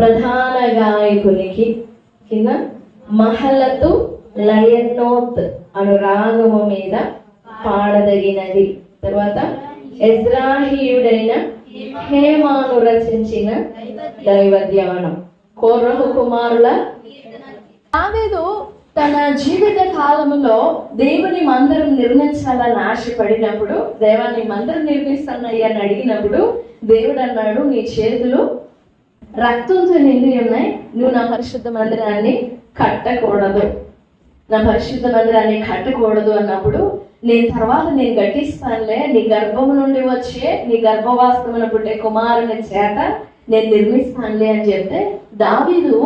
ప్రధాన గాయకునికి కింద మహలతు లయన్నోత్ అను రాగము మీద పాడదగినది. తర్వాత ఎజ్రాహీయుడైన హేమాను రచించిన దైవ ధ్యానం. కోరహు కుమారుల దావీదు తన జీవిత కాలంలో దేవుని మందిరం నిర్మించాలని ఆశపడినప్పుడు, దేవాన్ని మందిరం నిర్మిస్తానయ్యా అని అడిగినప్పుడు దేవుడు అన్నాడు, నీ చేతులు రక్తంతో నిండి ఉన్నాయి, నువ్వు నా పరిశుద్ధ మందిరాన్ని కట్టకూడదు, నా పరిశుద్ధ మందిరాన్ని కట్టకూడదు అన్నప్పుడు, నేను కట్టిస్తానులే, నీ గర్భము నుండి వచ్చే నీ గర్భవాస్తమున పుట్టే కుమారుని చేత నేను నిర్మిస్తానులే అని చెప్తే, దావీదు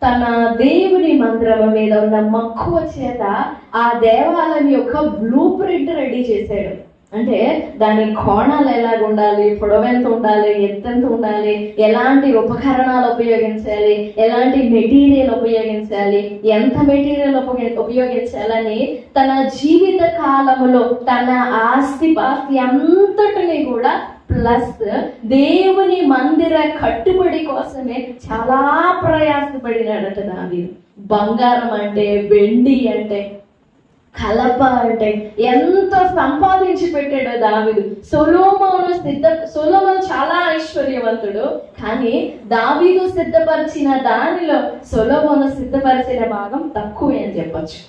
తన దేవుని మందిరం మీద ఉన్న మక్కువ చేత ఆ దేవాలయం యొక్క బ్లూ ప్రింట్ రెడీ చేశాడు. అంటే దాని కోణాలు ఎలాగ ఉండాలి, పొడవెంత ఉండాలి, ఎత్తెంత ఉండాలి, ఎలాంటి ఉపకరణాలు ఉపయోగించాలి, ఎలాంటి మెటీరియల్ ఉపయోగించాలి, ఎంత మెటీరియల్ ఉపయోగించాలని తన జీవిత కాలంలో తన ఆస్తిపాస్తి అంతటిని కూడా ప్లస్ దేవుని మందిర కట్టుబడి కోసమే చాలా ప్రయాసపడినాడట దావీదు. బంగారం అంటే, వెండి అంటే, కలప అంటే ఎంత సంపాదించి పెట్టాడో దావీదు. సొలొమోను చాలా ఐశ్వర్యవంతుడు, కానీ దావీదు సిద్ధపరిచిన దానిలో సొలొమోను సిద్ధపరిచిన భాగం తక్కువే అని చెప్పచ్చు.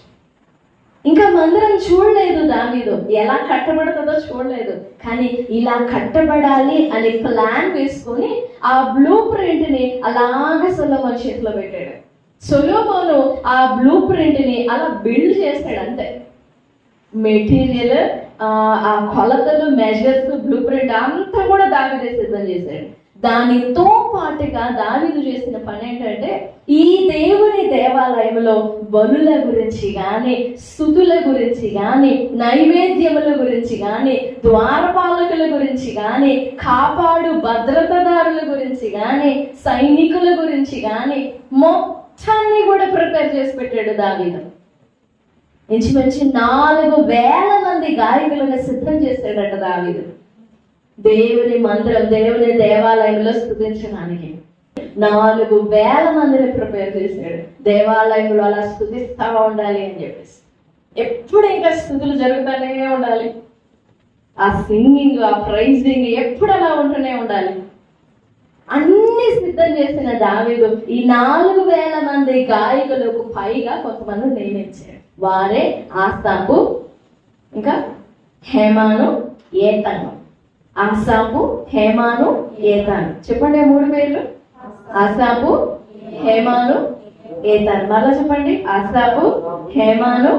ఇంకా మందిరం చూడలేదు దావీదు, ఎలా కట్టబడుతుందో చూడలేదు, కానీ ఇలా కట్టబడాలి అని ప్లాన్ వేసుకొని ఆ బ్లూ ప్రింట్ ని అలాగా సొలొమోను చేతిలో పెట్టాడు. సొలొమోను ఆ బ్లూ ప్రింట్ ని అలా బిల్డ్ చేస్తాడు అంతే. మెటీరియల్, ఆ కొలతలు, మెజర్స్, బ్లూ ప్రింట్ అంతా కూడా దావీదే సిద్ధం చేశాడు. దానితో పాటుగా దావీదు చేసిన పని ఏంటంటే, ఈ దేవుని దేవాలయంలో బలుల గురించి కానీ, స్తుతుల గురించి కానీ, నైవేద్యముల గురించి కానీ, ద్వారపాలకుల గురించి కానీ, కాపాడు భద్రతాదారుల గురించి కానీ, సైనికుల గురించి కానీ మొత్తాన్ని కూడా ప్రిపేర్ చేసి పెట్టాడు దావీదు. ఇంచుమించు 4,000 మంది గాయకులను సిద్ధం చేశాడట దావీదు దేవుని మందిరం, దేవుని దేవాలయంలో స్తుతించడానికి. 4,000 మందిని ప్రిపేర్ చేశాడు. దేవాలయంలో అలా స్తుతిస్తా ఉండాలి అని చెప్పేసి, ఎప్పుడు ఇంకా స్తుతులు జరుగుతూనే ఉండాలి. ఆ సింగింగ్, ఆ ప్రైజింగ్ ఎప్పుడు అలా ఉంటూనే ఉండాలి. అన్ని సిద్ధం చేసిన దావీదు ఈ 4,000 మంది గాయకులకు పైగా కొంతమంది నియమించాడు. వారే ఆసాపు, ఇంకా హేమాను, ఏతాను. ఆసాపు, హేమాను, ఏతాను. చెప్పండి 3 పేర్లు. ఆసాపు, హేమాను, ఏతాను. మరలా చెప్పండి. ఆసాపు, హేమాను,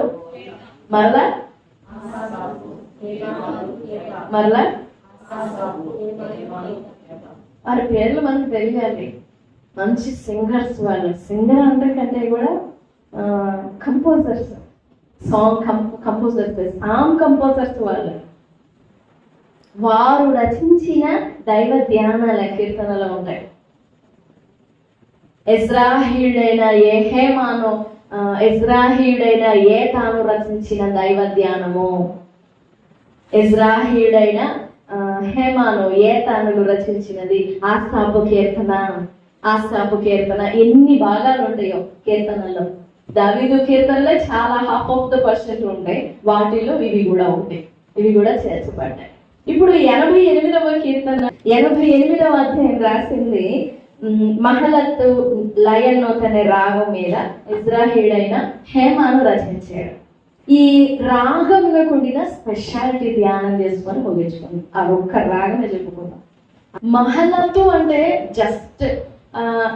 మరలా వారి పేర్లు మనకు తెలియాలి. మంచి సింగర్స్ వాళ్ళు. సింగర్ అంటే కంటే కూడా కంపోజర్స్, సాంగ్ కంపోజర్స్ వాళ్ళు. వారు రచించిన దైవ ధ్యానాల కీర్తనలు ఉంటాయి. ఎజ్రాహీయుడైన ఏతాను రచించిన దైవ ధ్యానము, ఎజ్రాహీయుడైన హేమాను, ఏతానులు రచించినది ఆసాపు కీర్తన. ఎన్ని భాగాలు ఉంటాయో కీర్తనల్లో. దావీదు కీర్తనలో చాలా 50% ఉంటాయి. వాటిలో ఇవి కూడా ఉంటాయి, ఇవి కూడా చేర్చబడ్డాయి. ఇప్పుడు 88వ కీర్తన, 88వ అధ్యాయం రాసింది మహలతు లయన్నోత్ అనే రాగం మీద ఇజ్రాహీయుడైన హేమాను రచించాడు. ఈ రాగంలో కూడిన స్పెషాలిటీ ధ్యానం చేసుకొని ముగించుకుందాం. ఆ ఒక్క రాగమే చెప్పుకుందాం. మహలతు అంటే జస్ట్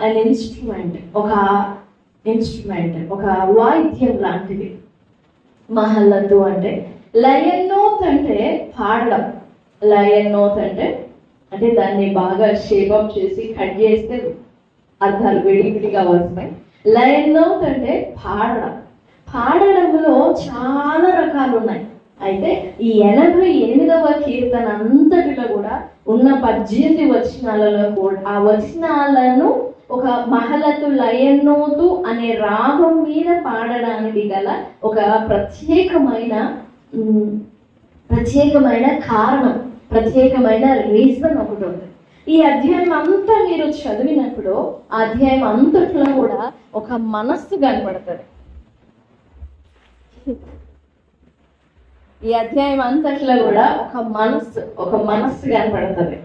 అన్ ఇన్స్ట్రుమెంట్, ఒక వాయిద్యం లాంటిది మహలతు అంటే. లయన్నోత్ అంటే పాడడం. లయన్నోత్ అంటే దాన్ని బాగా షేపప్ చేసి కట్ చేస్తే అర్థాలు విడివిడిగా వస్తాయి. లయన్నోత్ అంటే పాడడంలో చాలా రకాలు ఉన్నాయి. అయితే ఈ 88వ కీర్తన అంతటిలో కూడా ఉన్న 18 వచనాలలో కూడా ఆ వచనాలను ఒక మహలతు లయన్నోతు అనే రాగం మీద పాడడానికి గల ఒక ప్రత్యేకమైన కారణం, ప్రత్యేకమైన రీజన్ ఒకటి ఉంది. ఈ అధ్యాయం అంతా మీరు చదివినప్పుడు ఆ అధ్యాయం అంతట్లో కూడా ఒక మనస్సు కనబడుతుంది. ఈ అధ్యాయం అంతట్లో కూడా ఒక మనస్సు కనబడుతుంది.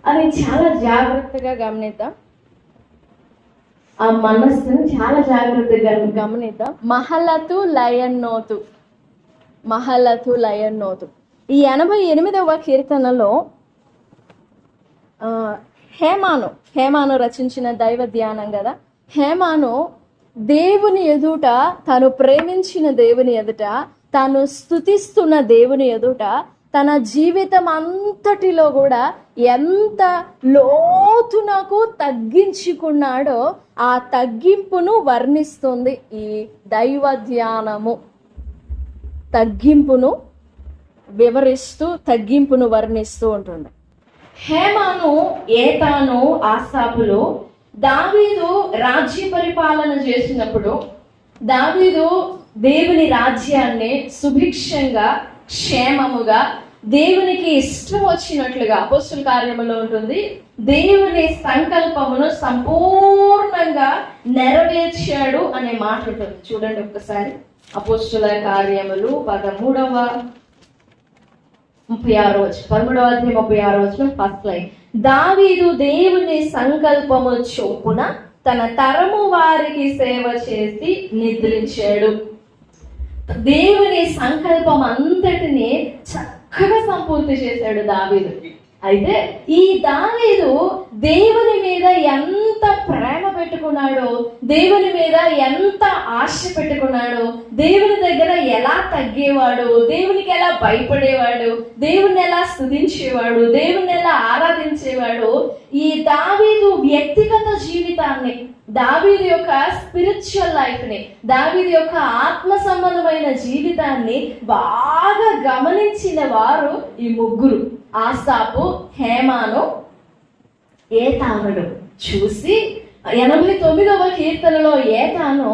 అది చాలా జాగ్రత్తగా గమనిద్దాం. ఆ మనస్సును చాలా జాగ్రత్తగా గమనిద్దాం. మహలతు లయన్నోతు. ఈ 88వ కీర్తనలో హేమాను రచించిన దైవ ధ్యానం కదా. హేమాను దేవుని ఎదుట, తాను ప్రేమించిన దేవుని ఎదుట, తాను స్తుతిస్తున్న దేవుని ఎదుట తన జీవితం అంతటిలో కూడా ఎంత లోతునకు తగ్గించుకున్నాడో ఆ తగ్గింపును వర్ణిస్తుంది ఈ దైవ ధ్యానము. తగ్గింపును వివరిస్తూ, తగ్గింపును వర్ణిస్తూ ఉంటుంది. హేమాను, ఏతాను, ఆసాపులు దావీదు రాజ్య పరిపాలన చేసినప్పుడు, దావీదు దేవుని రాజ్యాన్ని సుభిక్షంగా, క్షేమముగా, దేవునికి ఇష్టం వచ్చినట్లుగా, అపోస్తుల కార్యములో ఉంటుంది, దేవుని సంకల్పమును సంపూర్ణంగా నెరవేర్చాడు అనే మాట ఉంటుంది. చూడండి ఒక్కసారి, అపోస్తుల కార్యములు 13:36 ఫస్ట్ లైన్. దావీదు దేవుని సంకల్పము చొప్పున తన తరము వారికి సేవ చేసి నిద్రించాడు. దేవుని సంకల్పం అంతటిని చక్కగా సంపూర్తి చేశాడు దావీదు. అయితే ఈ దావీదు దేవుని మీద ఎంత ప్రేమ పెట్టుకున్నాడో, దేవుని మీద ఎంత ఆశ పెట్టుకున్నాడో, దేవుని దగ్గర ఎలా తగ్గేవాడు, దేవునికి ఎలా భయపడేవాడు, దేవుని ఎలా స్తుతించేవాడు, దేవుని ఎలా ఆరాధించేవాడు, ఈ దావీదు వ్యక్తిగత జీవితాన్ని, దావీదు యొక్క స్పిరిచువల్ లైఫ్ ని, దావీదు యొక్క ఆత్మ సంబంధమైన జీవితాన్ని బాగా గమనించిన వారు ఈ ముగ్గురు, ఆసాపు, హేమాను, ఏతానుడు. చూసి 89వ కీర్తనలో ఏతాను,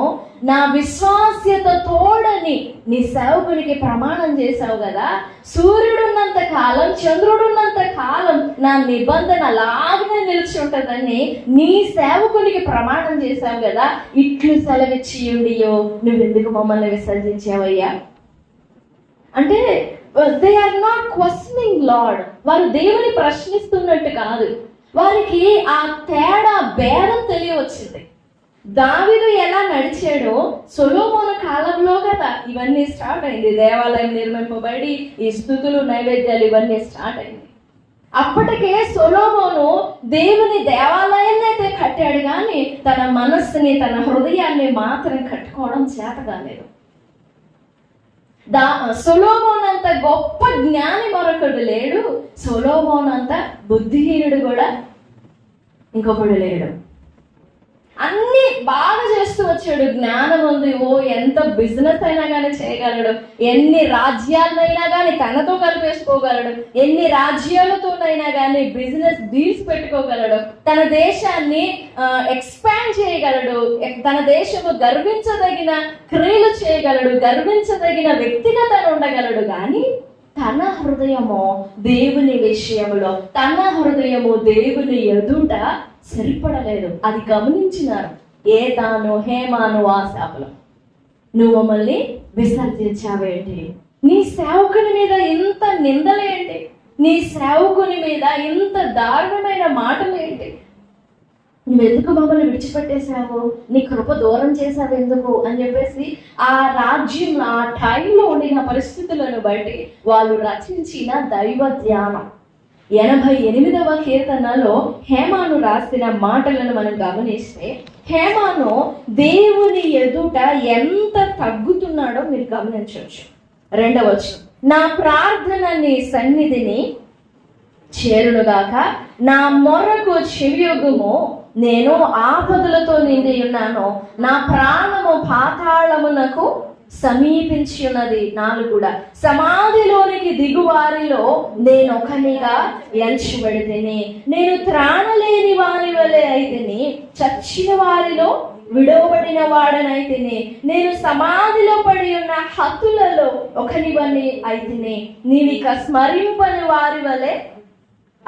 నా విశ్వాస్యత తోడని నీ సేవకునికి ప్రమాణం చేశావు కదా, సూర్యుడున్నంత కాలం, చంద్రుడున్నంత కాలం నా నిబంధన అలాగనే నిలిచి ఉంటుందని నీ సేవకునికి ప్రమాణం చేశావు కదా, ఇట్లు సెలవిచ్చి ఉండియో నువ్వెందుకు మమ్మల్ని విసర్జించావయ్యా అంటే, they are not questioning Lord. వారు దేవుని ప్రశ్నిస్తున్నట్టు కాదు, వారికి ఆ తేడా, భేదం తెలియవచ్చింది. దావీదు ఎలా నడిచాడో సొలొమోను కాలంలో కదా ఇవన్నీ స్టార్ట్ అయింది. దేవాలయం నిర్మింపబడి ఈ స్తుతులు, నైవేద్యాలు ఇవన్నీ స్టార్ట్ అయింది. అప్పటికే సొలొమోను దేవుని దేవాలయాన్ని అయితే కట్టాడు, కానీ తన మనస్సుని, తన హృదయాన్ని మాత్రం కట్టుకోవడం చేత కాలేదు. సొలొమోను అంత గొప్ప జ్ఞాని మరొకడు లేడు, సొలొమోను అంత బుద్ధిహీనుడు కూడా ఇంకొకడు లేడు. అన్ని బాగా చేస్తూ వచ్చాడు. జ్ఞానం ఉంది, ఎంత బిజినెస్ అయినా కానీ చేయగలడు, ఎన్ని రాజ్యాలైనా కానీ తనతో కలిపేసుకోగలడు, ఎన్ని రాజ్యాలతోనైనా కానీ బిజినెస్ డీల్స్ పెట్టుకోగలడు, తన దేశాన్ని ఎక్స్పాండ్ చేయగలడు, తన దేశము గర్వించదగిన క్రియలు చేయగలడు, గర్వించదగిన వ్యక్తిగా ఉండగలడు. కానీ తన హృదయము దేవుని విషయంలో, తన హృదయము దేవుని ఎదుట సరిపడలేదు. అది గమనించినారు ఏతాను, హేమాను, ఆసాపులు. నువ్వు మమ్మల్ని విసర్జించావేంటి, నీ సేవకుని మీద ఇంత నిందలేంటి, నీ సేవకుని మీద ఇంత దారుణమైన మాటలేంటి, నువ్వెందుకు మమ్మల్ని విడిచిపెట్టేశావు, నీ కృప దూరం చేశావు ఎందుకు అని చెప్పేసి ఆ రాజ్యం, ఆ టైంలో ఉండిన పరిస్థితులను బట్టి వాళ్ళు రచించిన దైవ ధ్యానం. 88వ కీర్తనలో హేమాను రాసిన మాటలను మనం గమనిస్తే, హేమాను దేవుని ఎదుట ఎంత తగ్గుతున్నాడో మీరు గమనించవచ్చు. 2వ వచనం, నా ప్రార్థన నీ సన్నిధిని చేరునుగాక, నా మొర్రకు చెవియొగ్గుము, నేను ఆపదలతో నిండి ఉన్నాను, నా ప్రాణము పాతాళమునకు సమీపించి ఉన్నది. 4 సమాధిలోనికి దిగువారిలో నేను ఒకనిగా ఎంచబడితిని, నేను త్రాణలేని వారి వలె అయితిని, చచ్చిన వారిలో విడవబడిన వాడనైతిని, నేను సమాధిలో పడి ఉన్న హతులలో ఒకనివని అయితిని, నీవిక స్మరింపని వారి వలె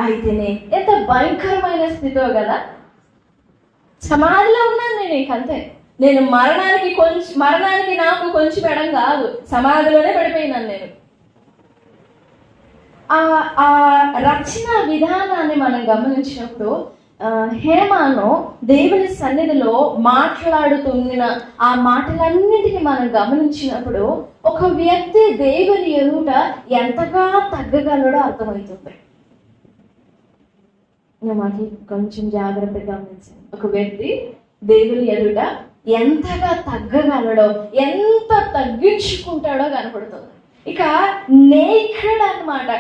అయితేనే ఎంత భయంకరమైన స్థితో కదా. సమాధిలో ఉన్నాను నేను, ఇంకంతే. నేను మరణానికి నాకు కొంచెం పెడం కాదు, సమాధిలోనే పడిపోయినాను నేను. ఆ రచన విధానాన్ని మనం గమనించినప్పుడు హేమాను దేవుని సన్నిధిలో మాట్లాడుతున్న ఆ మాటలన్నిటిని మనం గమనించినప్పుడు ఒక వ్యక్తి దేవుని ఎదుట ఎంతగా తగ్గగలడో అర్థమవుతుంది. మాకు కొంచెం జాగ్రత్తగా గమనించండి. ఒక వ్యక్తి దేవుని ఎదుట ఎంతగా తగ్గగలడో, ఎంత తగ్గించుకుంటాడో కనపడుతుంది. ఇక నేకడ్ అన్నమాట.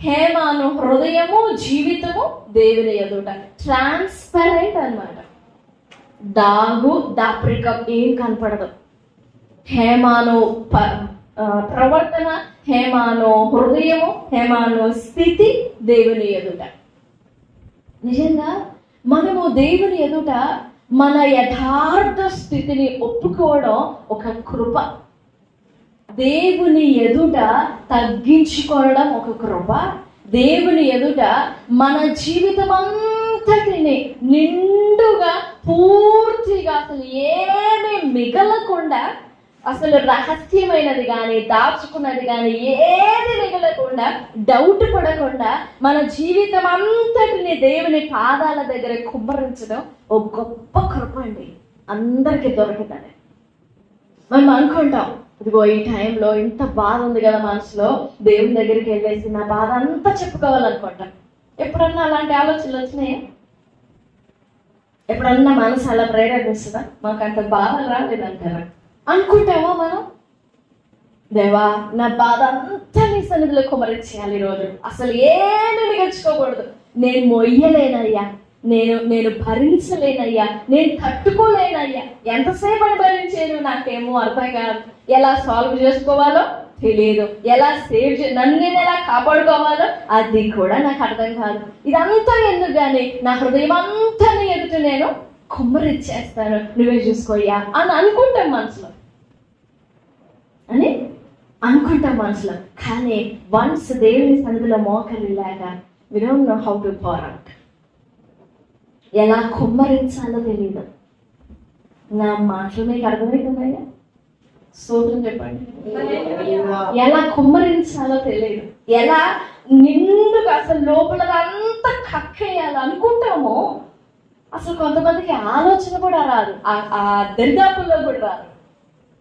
హేమాను హృదయము జీవితము దేవుని ఎదుట ట్రాన్స్పరెంట్ అన్నమాట. దాపరికం ఏం కనపడదు. హేమాను ప్రవర్తన, హేమాను హృదయము, హేమాను స్థితి దేవుని ఎదుట. నిజంగా మనము దేవుని ఎదుట మన యథార్థ స్థితిని ఒప్పుకోవడం ఒక కృప. దేవుని ఎదుట తగ్గించుకోవడం ఒక కృప. దేవుని ఎదుట మన జీవితం అంతటిని నిండుగా పూర్తిగా అసలు ఏమీ మిగలకుండా, అసలు రహస్యమైనది కానీ దాచుకున్నది కానీ ఏది మిగలకుండా, డౌట్ పడకుండా మన జీవితం అంతటిని దేవుని పాదాల దగ్గర కుమ్మరించడం ఒక గొప్ప కృప అండి. అందరికీ దొరకదని మనం అనుకుంటాం. ఇదిగో ఈ టైంలో ఇంత బాధ ఉంది కదా మనసులో, దేవుని దగ్గరికి వెళ్ళేసి నా బాధ అంతా చెప్పుకోవాలనుకుంటాం. ఎప్పుడన్నా అలాంటి ఆలోచనలు వచ్చినాయా? ఎప్పుడన్నా మనసు అలా ప్రేరేపిస్తుందా? మాకు అంత బాధ రాలేదంటారా? అనుకుంటామా మనం? దేవా, నా బాధ అంతా నీ సన్నిధిలో కుమరించేయాలి ఈరోజు, అసలు ఏమీ మిగల్చుకోకూడదు. నేను మొయ్యలేనయ్యా, నేను భరించలేనయ్యా, నేను తట్టుకోలేనయ్యా. ఎంతసేపు అని భరించేది నాకేమో అర్థం కాదు. ఎలా సాల్వ్ చేసుకోవాలో తెలియదు, ఎలా నన్ను నేను ఎలా కాపాడుకోవాలో అది కూడా నాకు అర్థం కాదు. ఇదంతా ఎందుకు కానీ నా హృదయం అంతా ఎదుట నేను కుమ్మరిచ్చేస్తాను, నువ్వే చూసుకోయ్యా అని అనుకుంటాం మనసులో, మనసులో. కానీ వన్స్ దేవుని సన్నిధిలో మోకరిల్లాక we don't know how to pour out. ఎలా కుమ్మరించాలో తెలియదు. నా మాటలు మీకు అర్థమవుతున్నాయా? స్తోత్రం చెప్పండి. ఎలా కుమ్మరించాలో తెలియదు, ఎలా నిండుగా అసలు లోపల అంతా కక్కేయాలి అనుకుంటామో అసలు కొంతమందికి ఆలోచన కూడా రాదు, ఆ దరిదాపుల్లో కూడా రాదు.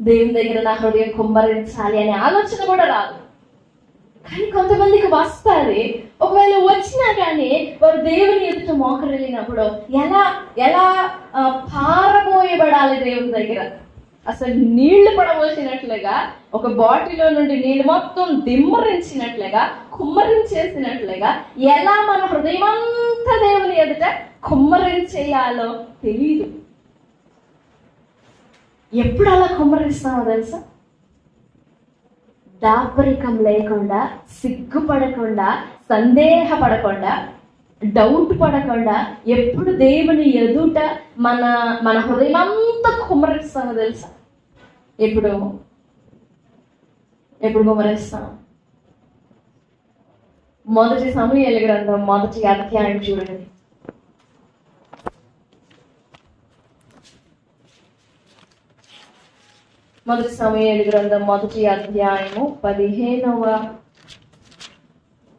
దేవుని దగ్గర నా హృదయం కుమ్మరించాలి అనే ఆలోచన కూడా రాదు. కానీ కొంతమందికి వస్తుంది. ఒకవేళ వచ్చినా కానీ వారు దేవుని ఎదుట మోకరిల్లినప్పుడు ఎలా పారబోయబడాలి దేవుని దగ్గర, అసలు నీళ్లు పడబోసినట్లుగా, ఒక బాటిల్లో నుండి నీళ్ళు మొత్తం దిమ్మరించినట్లుగా, కుమ్మరించేసినట్లుగా ఎలా మన హృదయం అంతా దేవుని ఎదుట కుమ్మరించేయాలో తెలీదు. ఎప్పుడు అలా కుమ్మరిస్తామో తెలుసా? దాపరికం లేకుండా, సిగ్గుపడకుండా, సందేహపడకుండా, డౌట్ పడకుండా ఎప్పుడు దేవుని ఎదుట మన హృదయం అంతా కుమ్మరిస్తామో తెలుసా? ఎప్పుడు కుమ్మరిస్తాం? మొదటి సమూయేలు గ్రంథం 1వ అధ్యాయం చూడండి. మొదటి సమూయేలు గ్రంథం 1వ అధ్యాయము 15వ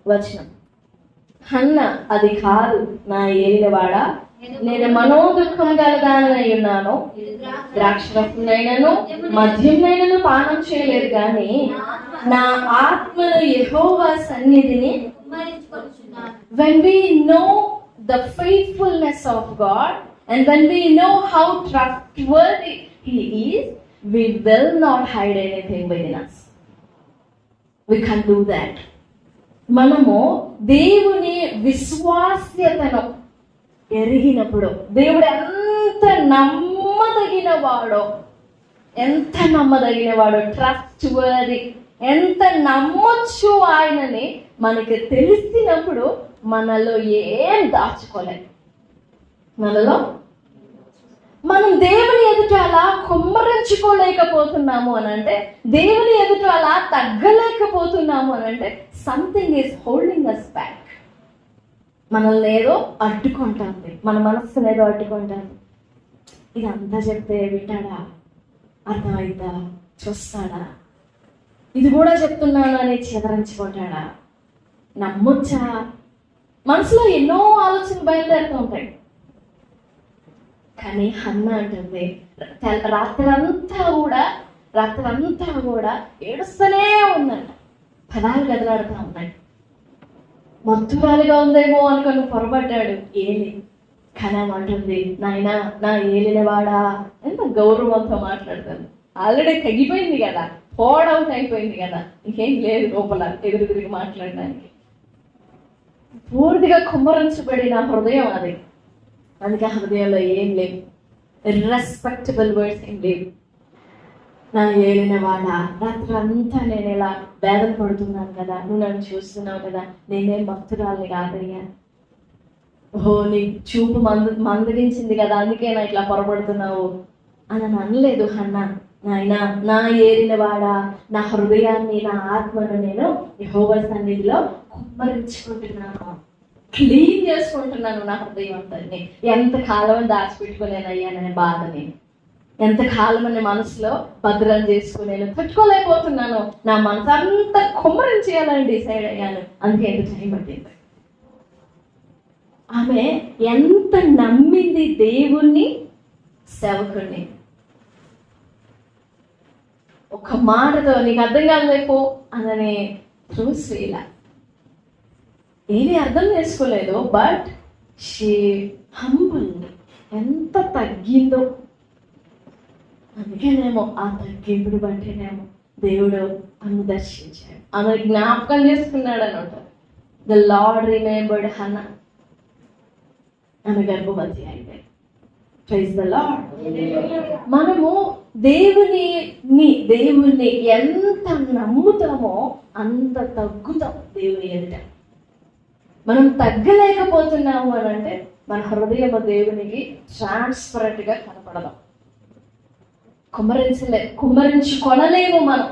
వచనం. హన్న, అది కాదు నా ఏలినవాడా, నేను మనోదుఖం గలదానై ఉన్నాను, ద్రాక్షరసనైనను మద్యంనైనను పానం చేయలేదు, కానీ నా ఆత్మను యెహోవా సన్నిధిని. When we know the faithfulness of God and when we know how trustworthy He is, we will not hide anything within us. We can't do that. మనము దేవుని విశ్వాస్యతను ఎరిగినప్పుడు, దేవుడు ఎంత నమ్మదగినవాడో, ట్రస్ట్ వర్ది, ఎంత నమ్మొచ్చు ఆయనని మనకి తెలిసినప్పుడు మనలో ఏం దాచుకోలేదు. మనం దేవుని ఎదుట అలా కుమ్మరించుకోలేకపోతున్నాము అని అంటే, దేవుని ఎదుట అలా తగ్గలేకపోతున్నాము అని అంటే, something is holding us back. మనల్ని ఏదో అడ్డుకుంటుంది, మన మనస్సును ఏదో అడ్డుకుంటుంది. ఇదంతా చెప్తే వింటాడా? అర్థమైందా? చూస్తాడా? ఇది కూడా చెప్తున్నాను అని చెదరించుకుంటాడా? నమ్మొచ్చా? మనసులో ఎన్నో ఆలోచనలు బయలుదేరుతూ ఉంటాయి. కానీ హన్న అంటుంది రాత్రంతా కూడా ఏడుస్తూనే ఉందంట. పదాలు గదలాడుతూ ఉన్నాయి. మత్తురాలిగా ఉందేమో అనుకుని పొరపడ్డాడు ఏలి. కానీ అంటుంది, నాయనా నా ఏలినవాడా ఎంత గౌరవంతో మాట్లాడతాను. ఆల్రెడీ తగ్గిపోయింది కదా, అవుట్ అయిపోయింది కదా, ఇంకేం లేదు లోపల ఎదురు తిరిగి మాట్లాడడానికి. పూర్తిగా కుమ్మరించబడిన హృదయం అది. అందుకే హృదయంలో ఏం లేవు, ఇర్రెస్పెక్టబుల్ వర్డ్స్ ఏం లేవు. నా ఏలిన వాడ, రాత్రి అంతా నేను ఇలా వేదన పడుతున్నాను కదా, నువ్వు నన్ను చూస్తున్నావు కదా, నేనేం భక్తురాల్ని కాదయ్యా. ఓహో నీ చూపు మందగించింది కదా, అందుకే నా ఇట్లా పొరపడుతున్నావు అని అనలేదు హన్న. నాయనా నా ఏలిన వాడ, నా హృదయాన్ని నా ఆత్మను నేను యెహోవా సన్నిధిలో కుమ్మరించుకుంటున్నాను, క్లీన్ చేసుకుంటున్నాను నా హృదయం అంతా. ఎంత కాలం దాచిపెట్టుకోలేనయ్యా నేను బాధని, ఎంత కాలం అని మనసులో భద్రం చేసుకునేను, తట్టుకోలేకపోతున్నాను, నా మనసు అంతా కుమ్మరించేయాలని డిసైడ్ అయ్యాను. అందుకే ఎంత టైం పట్టింది. ఆమె ఎంత నమ్మింది దేవుణ్ణి, సేవకుణ్ణి. ఒక మాటతో నీకు అర్థం కాలేపో అనని శ్రీల ఏమీ అర్థం చేసుకోలేదు. బట్ షీ హంబుల్, ఎంత తగ్గిందో. అందుకేనేమో ఆ తగ్గింపుడు బట్టేనేమో దేవుడు ఆమెను దర్శించాడు, ఆమె జ్ఞాపకం చేసుకున్నాడు అనమాట. The Lord remembered Hannah. ఆమె గర్భవతి అయితే. Praise the Lord. మనము దేవుని ఎంత నమ్ముతామో అంత తగ్గుతాం దేవుని ఎదుట. మనం తగ్గలేకపోతున్నాము అని అంటే మన హృదయం దేవునికి ట్రాన్స్పరెంట్ గా కనపడదాం. కుమ్మరించుకొనలేము మనం.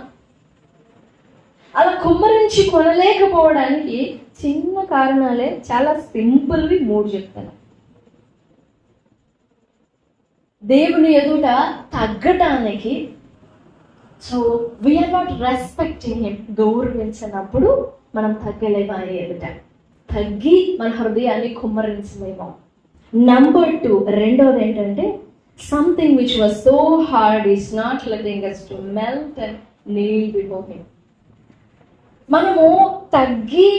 అలా కుమ్మరించుకొనలేకపోవడానికి చిన్న కారణాలే, చాలా సింపుల్వి 3 చెప్తాను. దేవుని ఎదుట తగ్గటానికి, so we are not respecting him, గౌరవించినప్పుడు మనం తగ్గలేము. ఆయన ఎదుట తగ్గి మన హృదయాన్ని కుమ్మరించలేము. నంబర్ 2, రెండోది ఏంటంటే, something which was so hard is not letting us to melt and kneel before him. మనము తగ్గి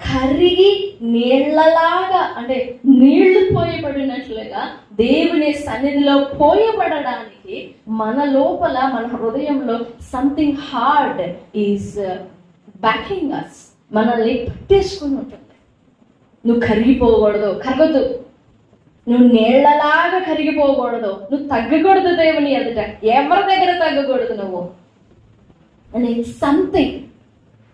కరిగి నీళ్లలాగా, అంటే నీళ్లు పోయబడినట్లుగా దేవుని సన్నిధిలో పోయబడడానికి మన లోపల, మన హృదయంలో సంథింగ్ హార్డ్ ఈజ్ బ్యాకింగ్ అస్, మనల్ని పట్టేసుకుని ఉంటుంది. నువ్వు కరిగిపోకూడదు, కరగదు. నువ్వు నీళ్లలాగా కరిగిపోకూడదు, నువ్వు తగ్గకూడదు దేవుని ఎదుట, ఎవరి దగ్గర తగ్గకూడదు నువ్వు అని. సంథింగ్,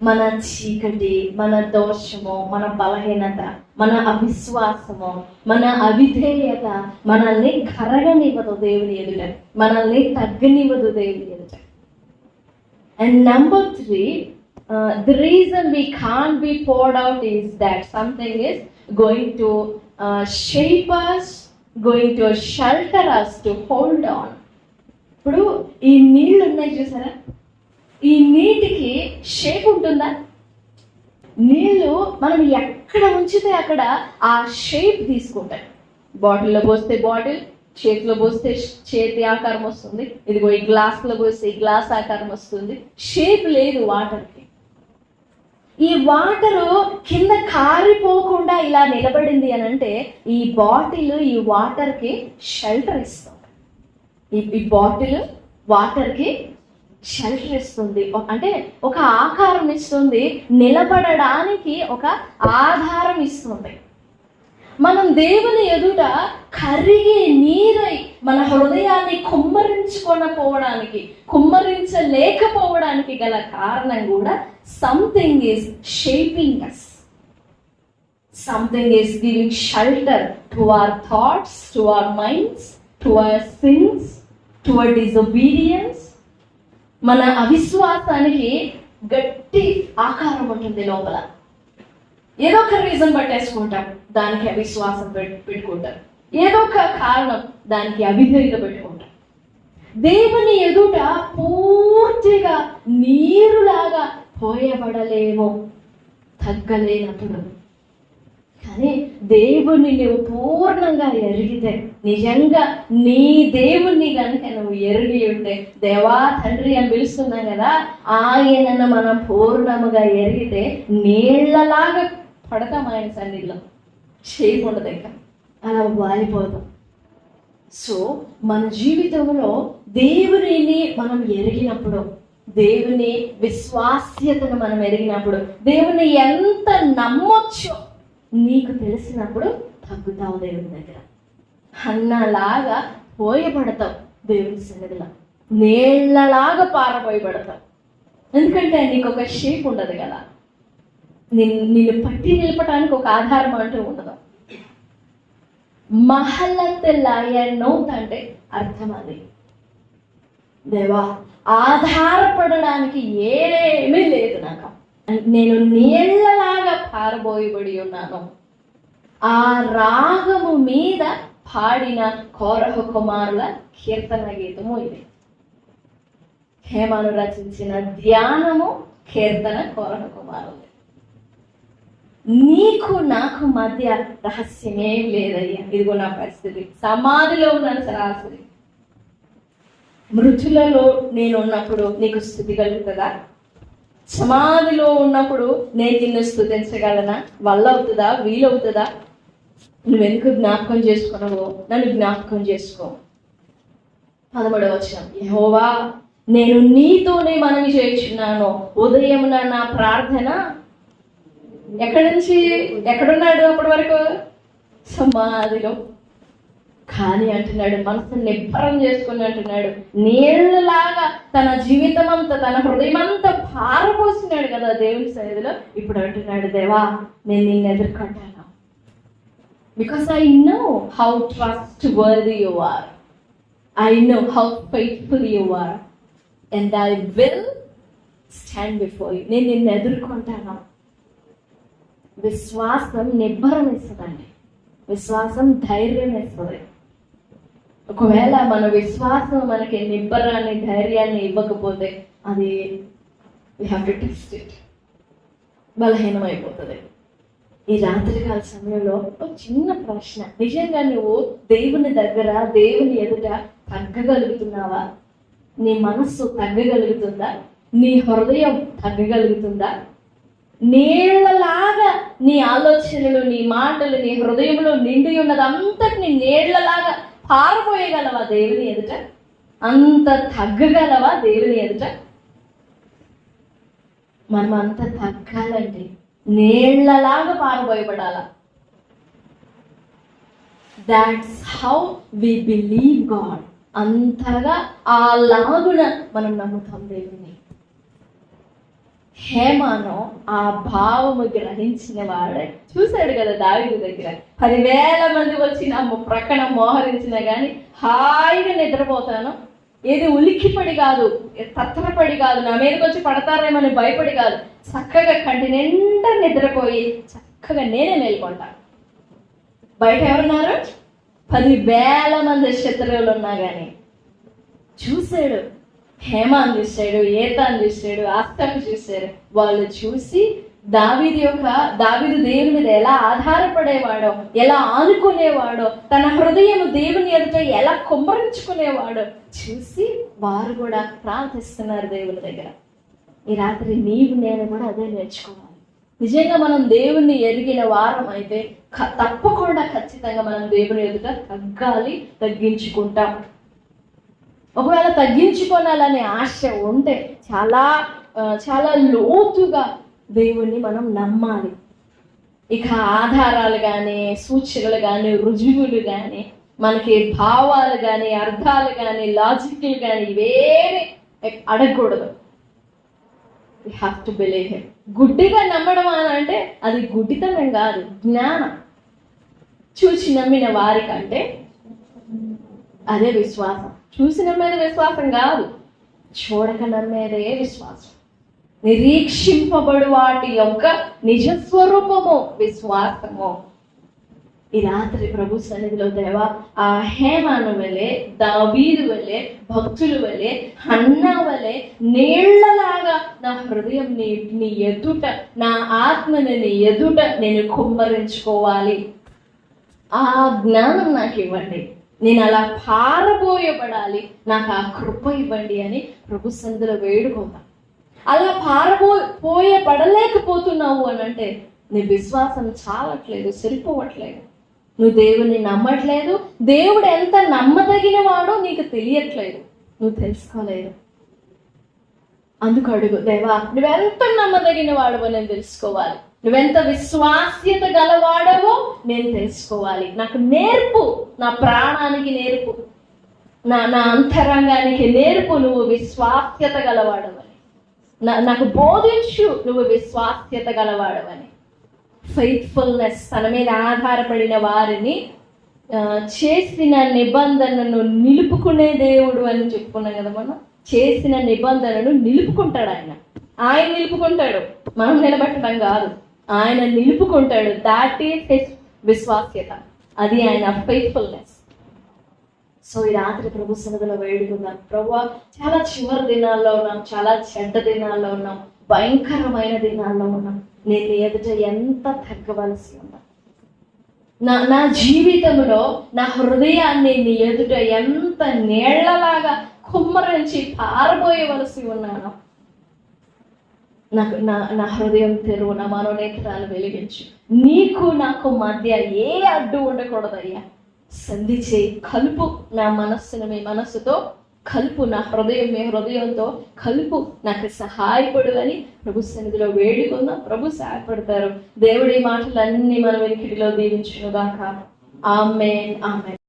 మన చీకటి, మన దోషము, మన బలహీనత, మన అవిశ్వాసము, మన అవిధేయత మనల్ని కరగనివ్వదు దేవుని ఎదుట, మనల్ని తగ్గనివ్వదు దేవుని ఎదుట. And number 3, the reason we can't be poured out is that something is going to shape us, going to shelter us to hold on. ఇప్పుడు ఈ నీళ్ళు ఉన్నాయి చూసారా, ఈ నీటికి షేప్ ఉంటుందా? నీళ్ళు మనం ఎక్కడ ఉంచితే అక్కడ ఆ షేప్ తీసుకుంటాయి. బాటిల్లో పోస్తే బాటిల్, చేతిలో పోస్తే చేతి ఆకారం వస్తుంది, ఇదిగో ఈ గ్లాస్లో పోస్తే ఈ గ్లాస్ ఆకారం వస్తుంది. షేప్ లేదు వాటర్కి. ఈ వాటరు కింద కారిపోకుండా ఇలా నిలబడింది అని అంటే ఈ బాటిల్ ఈ వాటర్కి షెల్టర్ ఇస్తుంది. ఈ బాటిల్ వాటర్కి షెల్టర్ ఇస్తుంది, అంటే ఒక ఆకారం ఇస్తుంది, నిలబడడానికి ఒక ఆధారం ఇస్తుంది. మనం దేవుని ఎదుట కరిగి నీరై మన హృదయాన్ని కుమ్మరించలేకపోవడానికి గల కారణం కూడా something is shaping us, something is giving shelter to our thoughts, to our minds, to our sins, to our disobedience. మన అవిశ్వాసానికి గట్టి ఆకారం ఉంటుంది లోపల. ఏదో ఒక రీజన్ పట్టేసుకుంటాం, దానికి అవిశ్వాసం పెట్టుకుంటాం. ఏదో ఒక కారణం, దానికి అవిధేయత పెట్టుకుంటాం. దేవుని ఎదుట పూర్తిగా నీరులాగా పోయబడలేము తగ్గలేనప్పుడు. కానీ దేవుణ్ణి నువ్వు పూర్ణంగా ఎరిగితే, నిజంగా నీ దేవుణ్ణి కనుక నువ్వు ఎరిగి ఉంటే, దేవా తండ్రి అని పిలుస్తున్నాం కదా, ఆయనను మనం పూర్ణముగా ఎరిగితే నీళ్లలాగా పడతాం ఆయన సన్నిధిలో. చేయకూడదు ఇంకా, అలా వాలిపోతాం. సో మన జీవితంలో దేవునిని మనం ఎరిగినప్పుడు, దేవుని విశ్వాస్యతను మనం ఎరిగినప్పుడు, దేవుని ఎంత నమ్మొచ్చో నీకు తెలిసినప్పుడు తగ్గుతావు దేవుని దగ్గర. అన్నలాగా పోయబడతావు దేవుని సన్నిధిలో, నీళ్లలాగా పారపోయబడతావు. ఎందుకంటే నీకు ఒక షేప్ ఉండదు కదా, నిన్ను పట్టి నిలపడానికి ఒక ఆధారం అంటూ ఉండదు. మహలత్ లయనౌత్ అంటే అర్థం అది. దేవా ఆధారపడడానికి ఏమీ లేదు నాకు, నేను నీళ్లలాగా పారబోయబడి ఉన్నాను. ఆ రాగము మీద పాడిన కోరహ కుమారుల కీర్తన గీతము ఇది. హేమను రచించిన ధ్యానము కీర్తన కోరహ కుమారులు. నీకు నాకు మధ్య రహస్యమేం లేదయ్యా, ఇదిగో నా పరిస్థితి, సమాధిలో ఉన్నాను సరాసరి. మృతులలో నేను ఉన్నప్పుడు నీకు స్థుతి కలుగుతుందా? సమాధిలో ఉన్నప్పుడు నేను నిన్ను స్తుతించగలనా? వల్ల అవుతుందా? వీలవుతుందా? నువ్వెందుకు జ్ఞాపకం చేసుకున్నావో నన్ను జ్ఞాపకం చేసుకో. 13వ వచనం, యెహోవా నేను నీతోనే మనవి చేయుచున్నాను, ఉదయమున నా ప్రార్థన. ఎక్కడి నుంచి ఎక్కడున్నాడు అప్పటి వరకు? సమాధిలో. కానీ అంటున్నాడు, మనసుని నిబ్బరం చేసుకుని అంటున్నాడు, నీళ్ళలాగా తన జీవితం అంతా, తన హృదయం అంతా పారపోసినాడు కదా దేవుని సన్నిధిలో. ఇప్పుడు అంటున్నాడు, దేవా నేను నిన్ను ఎదుర్కొంటాను, because I know how trustworthy you are, I know how faithful you are, and I will stand before you. నేను నిన్ను ఎదుర్కొంటాను. విశ్వాసం నిబ్బరం ఇస్తుందండి, విశ్వాసం ధైర్యం ఇస్తుంది. ఒకవేళ మన విశ్వాసం మనకి నిబ్బరాన్ని, ధైర్యాన్ని ఇవ్వకపోతే అది we have to test it, బలహీనమైపోతుంది. ఈ రాత్రికాల సమయంలో ఒక చిన్న ప్రశ్న, నిజంగా నువ్వు దేవుని దగ్గర, దేవుని ఎదుట తగ్గగలుగుతున్నావా? నీ మనస్సు తగ్గగలుగుతుందా? నీ హృదయం తగ్గగలుగుతుందా? నీళ్లలాగా నీ ఆలోచనలు, నీ మాటలు, నీ హృదయంలో నిండి ఉన్నదంతటిని నీళ్లలాగా పారబోయగలవా దేవుని ఎదుట? అంత తగ్గగలవా దేవుని ఎదుట? మనం అంత తగ్గాలండి, నీళ్లలాగా పారబోయబడాల. That's how we believe God. అంతగా ఆ లాగున మనం నమ్ముతాం దేవుని. హేమాను ఆ భావము గ్రహించిన వాడే చూశాడు కదా దావీదు దగ్గర 10,000 మంది వచ్చి నా ప్రక్కన మోహరించినా కానీ హాయిగా నిద్రపోతాను. ఏది ఉలిక్కిపడి కాదు, తత్తరపడి కాదు, నా మీదకి వచ్చి పడతారేమని భయపడి కాదు, చక్కగా కంటి నిండా నిద్రపోయి చక్కగా నేనే మేల్కొంటాను. బయట ఎవరున్నారు? 10,000 మంది శత్రువులు ఉన్నా కానీ చూశాడు. హేమాన్ చూశాడు, ఏతాన్ చూశాడు, ఆస్తాకు చూశాడు. వాళ్ళు చూసి దావీదు దేవుని మీద ఎలా ఆధారపడేవాడో, ఎలా ఆనుకునేవాడో, తన హృదయం దేవుని ఎదుట ఎలా కుమ్మరించుకునేవాడో చూసి వారు కూడా ప్రార్థిస్తున్నారు దేవుని దగ్గర. ఈ రాత్రి నీవు నేను కూడా అదే నేర్చుకోవాలి. నిజంగా మనం దేవుణ్ణి ఎరిగిన వారం అయితే తప్పకుండా ఖచ్చితంగా మనం దేవుని ఎదుట తగ్గాలి, తగ్గించుకుంటాం. ఒకవేళ తగ్గించుకోవాలనే ఆశ ఉంటే చాలా చాలా లోతుగా దేవుణ్ణి మనం నమ్మాలి. ఇక ఆధారాలు కానీ, సూచనలు కానీ, రుజువులు కానీ, మనకి భావాలు కానీ, అర్థాలు కానీ, లాజిక్లు కానీ ఇవేమి అడగకూడదు. We have to believe him. గుడ్డిగా నమ్మడం అని అంటే అది గుడ్డితనం కాదు, జ్ఞానం. చూసి నమ్మిన వారికంటే అదే విశ్వాసం. చూసి నమ్మేది విశ్వాసం కాదు, చూడక నమ్మేదే విశ్వాసం. నిరీక్షింపబడు వాటి యొక్క నిజస్వరూపము విశ్వాసము. ఈ రాత్రి ప్రభు సన్నిధిలో దేవా, ఆ హేమాను వలె, దావీదు వలె, భక్తులు వలె, హన్నా వలె నీళ్లలాగా నా హృదయం నీ ఎదుట, నా ఆత్మని నీ ఎదుట నేను కుమ్మరించుకోవాలి. ఆ జ్ఞానం నాకు ఇవ్వండి, నేను అలా పారబోయబడాలి, నాకు ఆ కృప ఇవ్వండి అని ప్రభు సన్నిధిలో వేడుకుందాం. అలా పడలేకపోతున్నావు అని అంటే నీ విశ్వాసం చాలట్లేదు, సరిపోవట్లేదు, నువ్వు దేవుని నమ్మట్లేదు. దేవుడు ఎంత నమ్మదగిన వాడో నీకు తెలియట్లేదు, నువ్వు తెలుసుకోలేదు. అందుకు అడుగు, దేవా నువ్వెంత నమ్మదగిన వాడవో నేను తెలుసుకోవాలి, నువ్వెంత విశ్వాస్యత గలవాడవో నేను తెలుసుకోవాలి. నాకు నేర్పు, నా ప్రాణానికి నేర్పు, నా అంతరంగానికి నేర్పు, నువ్వు విశ్వాస్యత గలవాడవని. నాకు బోధించు, నువ్వు విశ్వాస్యత గలవాడవని. ఫెయిత్ఫుల్నెస్, తన మీద ఆధారపడిన వారిని చేసిన నిబంధనను నిలుపుకునే దేవుడు అని చెప్పుకున్నాం కదా మనం. చేసిన నిబంధనను నిలుపుకుంటాడు ఆయన నిలుపుకుంటాడు, మనం నిలబెట్టడం కాదు, ఆయన నిలుపుకుంటాడు. దాట్ ఈస్ హిస్ విశ్వాస్యత, అది ఆయన ఫెయిత్ఫుల్నెస్. సో ఈ రాత్రి ప్రభు సన్నిధిలో వేడుకున్నాం. ప్రభువా, చాలా చివరి దినాల్లో ఉన్నాం, చాలా చెడ్డ దినాల్లో ఉన్నాం, భయంకరమైన దినాల్లో ఉన్నాం. నేను ఎదుట ఎంత తగ్గవలసి ఉన్నా, నా జీవితంలో నా హృదయాన్ని నీ ఎదుట ఎంత నీళ్లలాగా కుమ్మరించి పారబోయవలసి ఉన్నాను. నా హృదయం తెరువు, నా మనోనేత్రాలు వెలిగించు. నీకు నాకు మధ్య ఏ అడ్డు ఉండకూడదయ్యా. సంధి చేయి, కలుపు నా మనస్సును మీ మనస్సుతో, కలుపు నా హృదయం మీ హృదయంతో కలుపు, నాకు సహాయపడు అని ప్రభు సన్నిధిలో వేడుకుందాం. ప్రభు సహాయపడతారు. దేవుడి మాటలన్నీ మన వెనుకటిలో దీవించునుగాక. ఆమేన్, ఆమేన్.